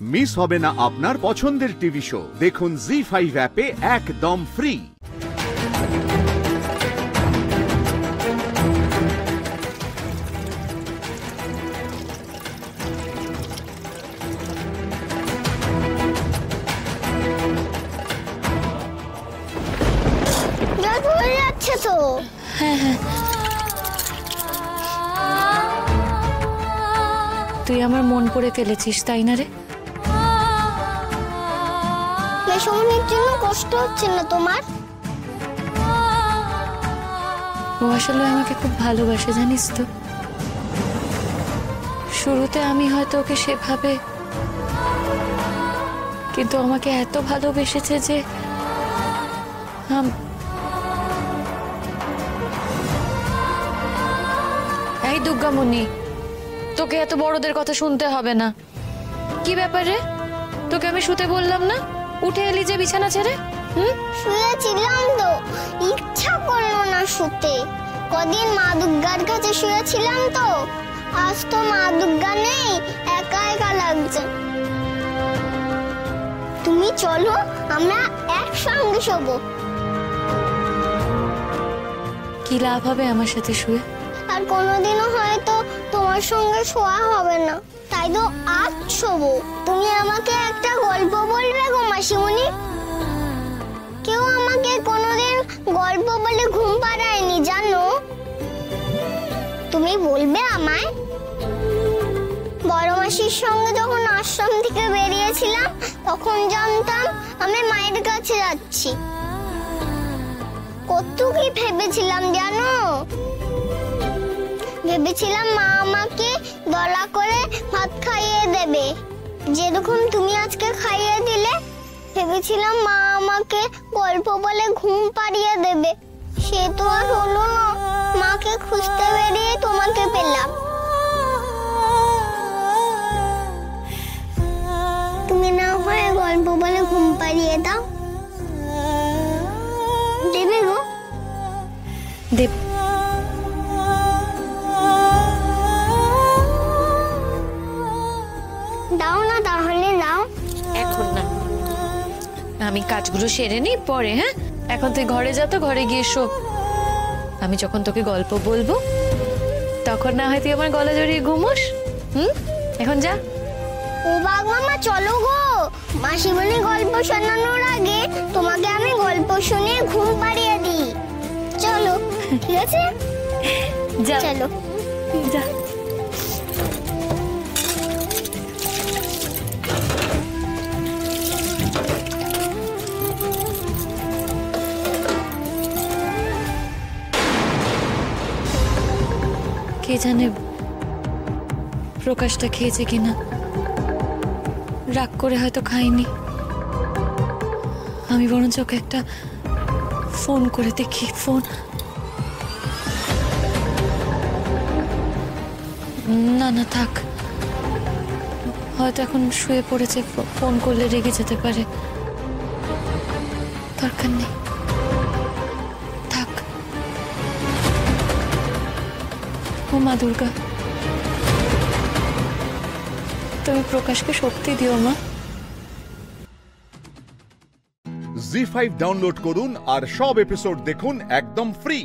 Miss হবে না আপনার পছন্দের টিভি শো। দেখুন জি5 অ্যাপে একদম ফ্রি। তুই আমার মন পড়ে ফেলেছিস, তাই না রে? মেশমনির জন্য কষ্ট হচ্ছে না তোমার? ও আসলে আমাকে খুব ভালোবাসে, জানিস তো। শুরুতে আমি হয়তো ওকে সেভাবে, কিন্তু আমাকে এত ভালোবেসেছে যে এই দুর্গামণি, তোকে এত বড়দের কথা শুনতে হবে না। কি ব্যাপারে? তোকে আমি শুতে বললাম না? উঠে এলি যে বিছানা ছেড়ে? শুয়েছিলাম তো, ইচ্ছা করলো না শুতে। কদিন মা দুর্গার কাছে শুয়েছিলাম তো, আজ তো মা দুর্গা নেই, একা একা লাগছে। তুমি চলো, আমরা একসঙ্গে শোবো। কি লাভ হবে আমার সাথে শুয়ে? আর কোনোদিনও হয়তো তোমার সঙ্গে শোয়া হবে না, তাই তো আজ শোবো। তুমি আমাকে একটা গল্প বলবে গো মাসিমণি? কেউ আমাকে কোনোদিন গল্প বলে ঘুম পাড়ায়নি, জানো? তুমি বলবে আমায়? বড় মাসির সঙ্গে যখন আশ্রম থেকে বেরিয়েছিলাম, তখন জানতাম আমি মায়ের কাছে যাচ্ছি। কত কি ভেবেছিলাম জানো? ভেবেছিলাম মা আমাকে দলা করে ভাত খাইয়ে দেবে, যেরকম তুমি আজকে খাইয়ে দিলে। ভেবেছিলাম মা আমাকে গল্প বলে ঘুম পাড়িয়ে দেবে, সে তো আর হলো না। মাকে খুঁজতে বেরিয়ে তোমাকে পেলাম। তুমি না হয় গল্প বলে ঘুম পাড়িয়ে দাও, দেবে গো? দেব। দাও না, তাহলে দাও। এখন না, আমি কাজগুলো সেরে নিই পরে। হ্যাঁ, এখন তুই ঘরে যা, তো ঘরে গিয়ে শো। আমি যখন তোকে গল্প বলবো তখন না হয় তুই আমার গলা জড়িয়ে ঘুমোস। এখন যা। ও বাবা, চলো গো। মাসিমণি গল্প শোনানোর আগে তোমাকে আমি গল্প শুনিয়ে ঘুম পাড়িয়ে দিই। চলো, ঠিক আছে? যা, চলো যা। কে জানে প্রকাশটা খেয়েছে কিনা। রাগ করে হয়তো খাইনি। আমি বরঞ্চ ওকে একটা ফোন করে দেখি। ফোন না, না থাক, হয়তো এখন শুয়ে পড়েছে। ফোন করলে রেগে যেতে পারে, দরকার নেই, থাক। ও মা দুর্গা, তুমি প্রকাশকে শক্তি দিও মা। জি5 ডাউনলোড করুন আর সব এপিসোড দেখুন একদম ফ্রি।